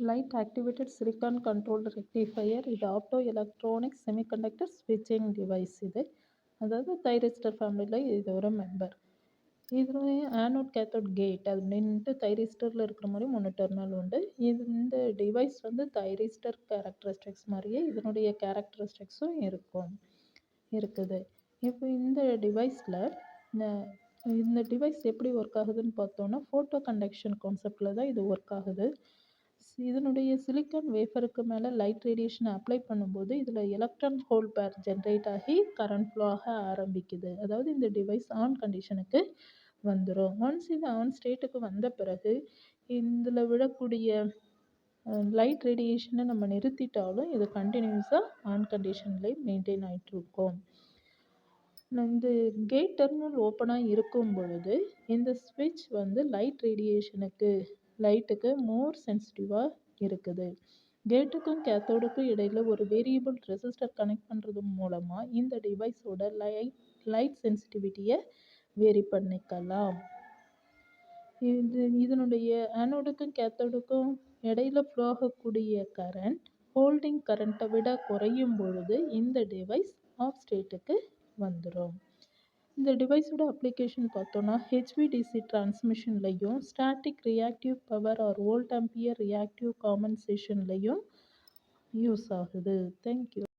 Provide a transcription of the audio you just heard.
Light activated silicon controlled rectifier இது optoelectronic semiconductor switching device இது. அதாவது தைரிஸ்டர் ஃபேமிலியில் இது ஒரு மெம்பர். இதுலேயே ஆனோட் கேத்தோட் கேட் அப்படின்ட்டு தைரிஸ்டரில் இருக்கிற மாதிரி 3 டெர்மினல் உண்டு. இந்த டிவைஸ் வந்து தைரிஸ்டர் கேரக்டரிஸ்டிக்ஸ் மாதிரியே இதனுடைய கேரக்டரிஸ்டிக்ஸும் இருக்குது. இப்போ இந்த டிவைஸில் இந்த டிவைஸ் எப்படி ஒர்க் ஆகுதுன்னு பார்த்தோன்னா ஃபோட்டோ கண்டக்ஷன் கான்செப்டில் தான் இது ஒர்க் ஆகுது. இதனுடைய சிலிக்கான் வேஃபருக்கு மேலே லைட் ரேடியேஷனை அப்ளை பண்ணும்போது இதில் எலக்ட்ரான் ஹோல் பேர் ஜென்ரேட் ஆகி கரண்ட் ஃப்ளோ ஆக ஆரம்பிக்குது. அதாவது இந்த டிவைஸ் ஆன் கண்டிஷனுக்கு வந்துடும். ஒன்ஸ் இது ஆன் ஸ்டேட்டுக்கு வந்த பிறகு இதில் விடக்கூடிய லைட் ரேடியேஷனை நம்ம நிறுத்திட்டாலும் இது கண்டினியூஸாக ஆன் கண்டிஷன்லேயே மெயின்டைன் ஆகிட்டு இருக்கும். இந்த கேட் டெர்மினல் ஓப்பனாக இருக்கும் பொழுது இந்த ஸ்விட்ச் வந்து லைட்டுக்கு மோர் சென்சிட்டிவாக இருக்குது. கேட்டுக்கும் கேத்தோடுக்கும் இடையில் ஒரு வேரியபிள் ரெசிஸ்டர் கனெக்ட் பண்ணுறது மூலமாக இந்த டிவைஸோட லைட் சென்சிட்டிவிட்டியை வேரி பண்ணிக்கலாம். இதனுடைய ஆனோடுக்கும் கேத்தோடுக்கும் இடையில ஃப்ளோ ஆகக்கூடிய கரண்ட் ஹோல்டிங் கரண்ட்டை விட குறையும் பொழுது இந்த டிவைஸ் ஆஃப் ஸ்டேட்டுக்கு வந்துடும். இந்த டிவைஸோட அப்ளிகேஷன் பார்த்தோன்னா HVDC டிரான்ஸ்மிஷன்லையும் static reactive power or volt ampere reactive காம்பன்சேஷன்லையும் யூஸ் ஆகுது. தேங்க்யூ.